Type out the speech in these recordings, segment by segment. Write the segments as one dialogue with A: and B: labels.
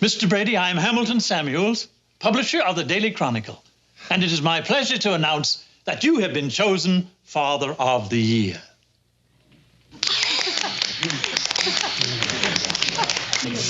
A: Mr. Brady, I am Hamilton Samuels, publisher of the Daily Chronicle, and it is my pleasure to announce that you have been chosen Father of the Year.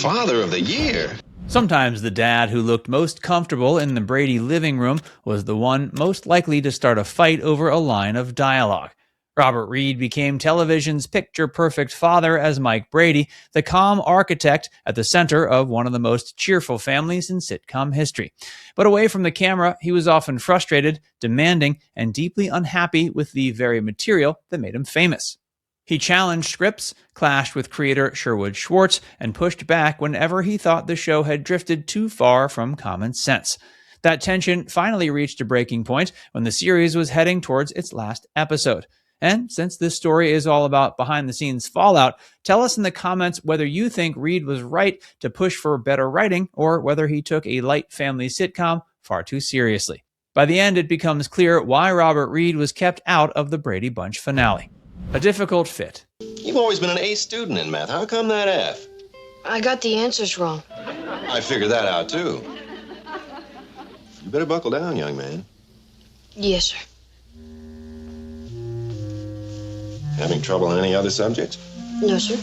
B: Father of the Year?
C: Sometimes the dad who looked most comfortable in the Brady living room was the one most likely to start a fight over a line of dialogue. Robert Reed became television's picture-perfect father as Mike Brady, the calm architect at the center of one of the most cheerful families in sitcom history. But away from the camera, he was often frustrated, demanding, and deeply unhappy with the very material that made him famous. He challenged scripts, clashed with creator Sherwood Schwartz, and pushed back whenever he thought the show had drifted too far from common sense. That tension finally reached a breaking point when the series was heading towards its last episode. And since this story is all about behind-the-scenes fallout, tell us in the comments whether you think Reed was right to push for better writing or whether he took a light family sitcom far too seriously. By the end, it becomes clear why Robert Reed was kept out of the Brady Bunch finale. A difficult fit.
B: You've always been an A student in math. How come that F?
D: I got the answers wrong.
B: I figured that out, too. You better buckle down, young man.
D: Yes, sir.
B: Having trouble in any other subjects?
D: No, sir.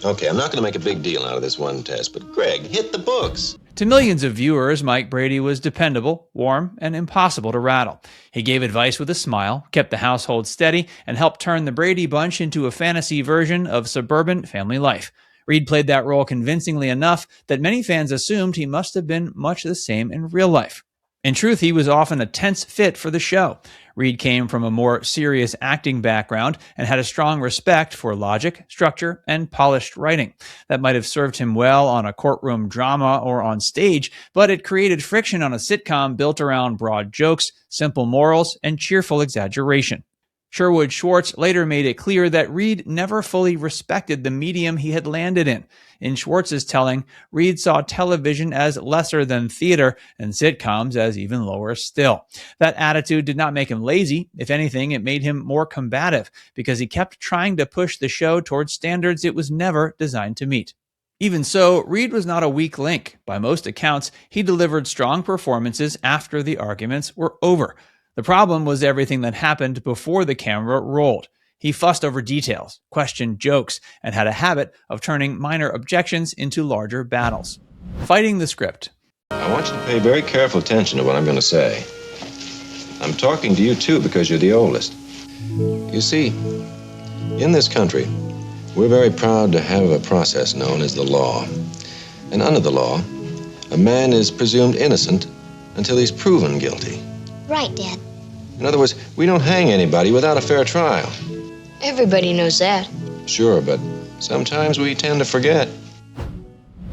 B: Okay, I'm not going to make a big deal out of this one test, but Greg, hit the books.
C: To millions of viewers, Mike Brady was dependable, warm, and impossible to rattle. He gave advice with a smile, kept the household steady, and helped turn the Brady Bunch into a fantasy version of suburban family life. Reed played that role convincingly enough that many fans assumed he must have been much the same in real life. In truth, he was often a tense fit for the show. Reed came from a more serious acting background and had a strong respect for logic, structure, and polished writing. That might have served him well on a courtroom drama or on stage, but it created friction on a sitcom built around broad jokes, simple morals, and cheerful exaggeration. Sherwood Schwartz later made it clear that Reed never fully respected the medium he had landed in. In Schwartz's telling, Reed saw television as lesser than theater and sitcoms as even lower still. That attitude did not make him lazy. If anything, it made him more combative because he kept trying to push the show towards standards it was never designed to meet. Even so, Reed was not a weak link. By most accounts, he delivered strong performances after the arguments were over. The problem was everything that happened before the camera rolled. He fussed over details, questioned jokes, and had a habit of turning minor objections into larger battles. Fighting the script.
B: I want you to pay very careful attention to what I'm going to say. I'm talking to you, too, because you're the oldest. You see, in this country, we're very proud to have a process known as the law. And under the law, a man is presumed innocent until he's proven guilty.
D: Right, Dad.
B: In other words, we don't hang anybody without a fair trial.
D: Everybody knows that.
B: Sure, but sometimes we tend to forget.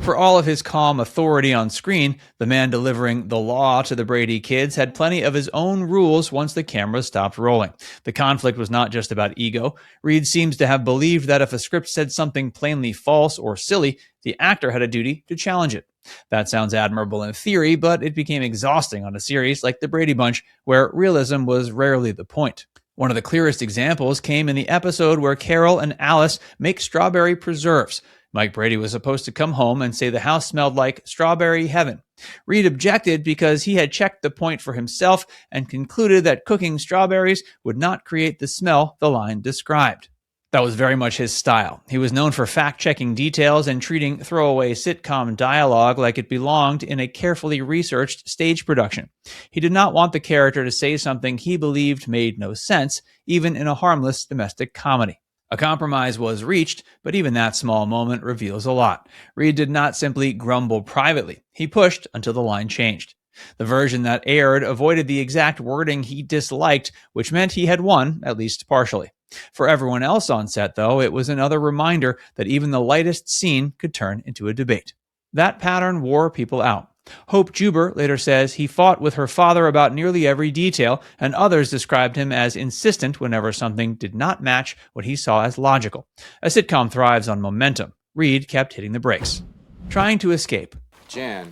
C: For all of his calm authority on screen, the man delivering the law to the Brady kids had plenty of his own rules once the camera stopped rolling. The conflict was not just about ego. Reed seems to have believed that if a script said something plainly false or silly, the actor had a duty to challenge it. That sounds admirable in theory, but it became exhausting on a series like The Brady Bunch, where realism was rarely the point. One of the clearest examples came in the episode where Carol and Alice make strawberry preserves. Mike Brady was supposed to come home and say the house smelled like strawberry heaven. Reed objected because he had checked the point for himself and concluded that cooking strawberries would not create the smell the line described. That was very much his style. He was known for fact-checking details and treating throwaway sitcom dialogue like it belonged in a carefully researched stage production. He did not want the character to say something he believed made no sense, even in a harmless domestic comedy. A compromise was reached, but even that small moment reveals a lot. Reed did not simply grumble privately. He pushed until the line changed. The version that aired avoided the exact wording he disliked, which meant he had won, at least partially. For everyone else on set, though, it was another reminder that even the lightest scene could turn into a debate. That pattern wore people out. Hope Juber later says he fought with her father about nearly every detail, and others described him as insistent whenever something did not match what he saw as logical. A sitcom thrives on momentum. Reed kept hitting the brakes. Trying to escape.
E: Jan,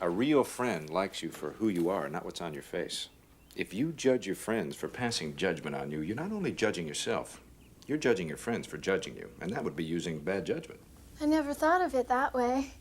E: a real friend likes you for who you are, not what's on your face. If you judge your friends for passing judgment on you, you're not only judging yourself, you're judging your friends for judging you, and that would be using bad judgment.
F: I never thought of it that way.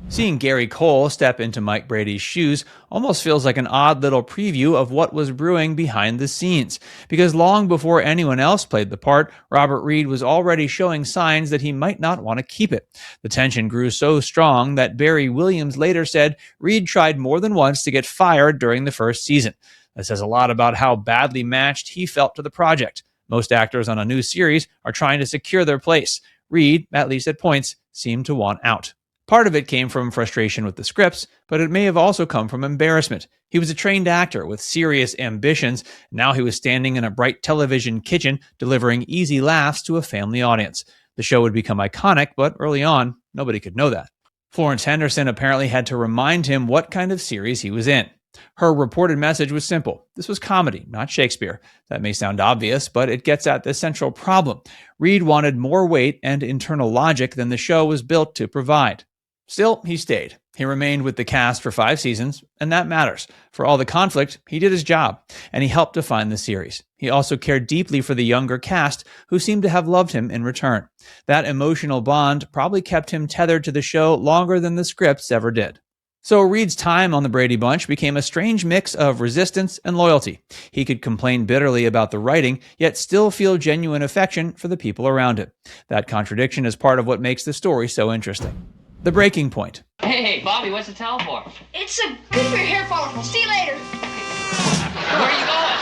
C: Seeing Gary Cole step into Mike Brady's shoes almost feels like an odd little preview of what was brewing behind the scenes, because long before anyone else played the part, Robert Reed was already showing signs that he might not want to keep it. The tension grew so strong that Barry Williams later said Reed tried more than once to get fired during the first season. That says a lot about how badly matched he felt to the project. Most actors on a new series are trying to secure their place. Reed, at least at points, seemed to want out. Part of it came from frustration with the scripts, but it may have also come from embarrassment. He was a trained actor with serious ambitions. Now he was standing in a bright television kitchen delivering easy laughs to a family audience. The show would become iconic, but early on, nobody could know that. Florence Henderson apparently had to remind him what kind of series he was in. Her reported message was simple. This was comedy, not Shakespeare. That may sound obvious, but it gets at the central problem. Reed wanted more weight and internal logic than the show was built to provide. Still, he stayed. He remained with the cast for 5 seasons, and that matters. For all the conflict, he did his job, and he helped define the series. He also cared deeply for the younger cast, who seemed to have loved him in return. That emotional bond probably kept him tethered to the show longer than the scripts ever did. So Reed's time on the Brady Bunch became a strange mix of resistance and loyalty. He could complain bitterly about the writing, yet still feel genuine affection for the people around him. That contradiction is part of what makes the story so interesting. The breaking point.
G: Hey, Bobby, what's the towel for?
D: It's a good for your hair follicle. See you later.
G: Where are you going?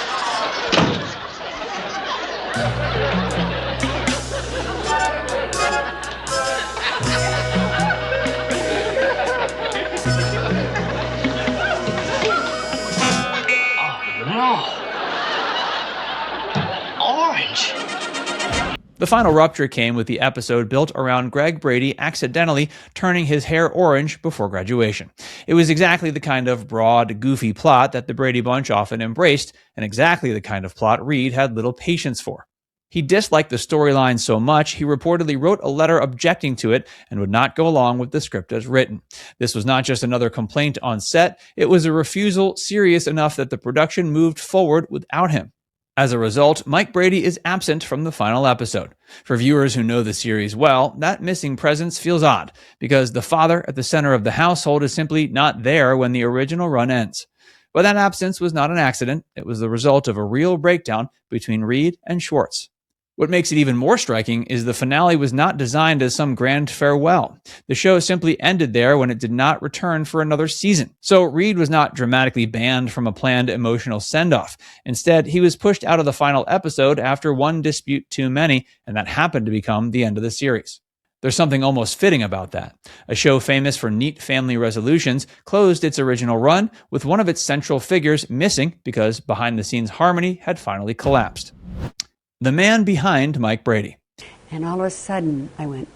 G: Oh, no. Orange.
C: The final rupture came with the episode built around Greg Brady accidentally turning his hair orange before graduation. It was exactly the kind of broad, goofy plot that the Brady Bunch often embraced, and exactly the kind of plot Reed had little patience for. He disliked the storyline so much, he reportedly wrote a letter objecting to it and would not go along with the script as written. This was not just another complaint on set, it was a refusal serious enough that the production moved forward without him. As a result, Mike Brady is absent from the final episode. For viewers who know the series well, that missing presence feels odd, because the father at the center of the household is simply not there when the original run ends. But that absence was not an accident. It was the result of a real breakdown between Reed and Schwartz. What makes it even more striking is the finale was not designed as some grand farewell. The show simply ended there when it did not return for another season. So Reed was not dramatically banned from a planned emotional send-off. Instead, he was pushed out of the final episode after one dispute too many, and that happened to become the end of the series. There's something almost fitting about that. A show famous for neat family resolutions closed its original run with one of its central figures missing because behind-the-scenes harmony had finally collapsed. The man behind Mike Brady.
H: And all of a sudden, I went,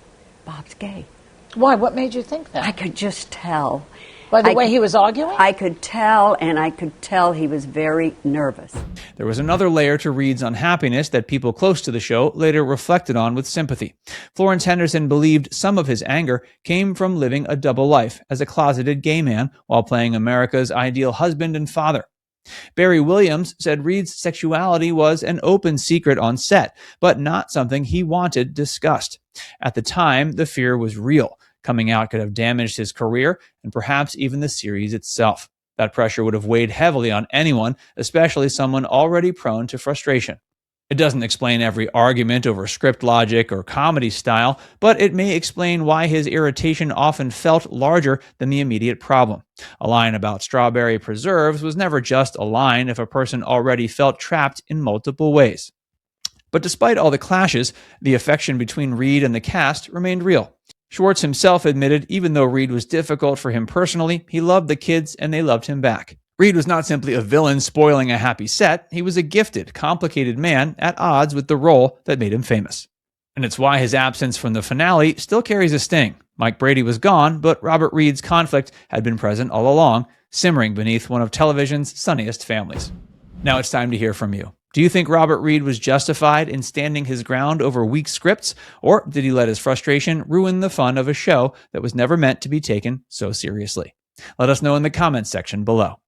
H: Bob's gay.
I: Why? What made you think that?
H: I could just tell.
I: By the way he was arguing?
H: I could tell, and I could tell he was very nervous.
C: There was another layer to Reed's unhappiness that people close to the show later reflected on with sympathy. Florence Henderson believed some of his anger came from living a double life as a closeted gay man while playing America's ideal husband and father. Barry Williams said Reed's sexuality was an open secret on set, but not something he wanted discussed. At the time, the fear was real. Coming out could have damaged his career and perhaps even the series itself. That pressure would have weighed heavily on anyone, especially someone already prone to frustration. It doesn't explain every argument over script logic or comedy style, but it may explain why his irritation often felt larger than the immediate problem. A line about strawberry preserves was never just a line if a person already felt trapped in multiple ways. But despite all the clashes, the affection between Reed and the cast remained real. Schwartz himself admitted even though Reed was difficult for him personally, he loved the kids and they loved him back. Reed was not simply a villain spoiling a happy set, he was a gifted, complicated man at odds with the role that made him famous. And it's why his absence from the finale still carries a sting. Mike Brady was gone, but Robert Reed's conflict had been present all along, simmering beneath one of television's sunniest families. Now it's time to hear from you. Do you think Robert Reed was justified in standing his ground over weak scripts, or did he let his frustration ruin the fun of a show that was never meant to be taken so seriously? Let us know in the comments section below.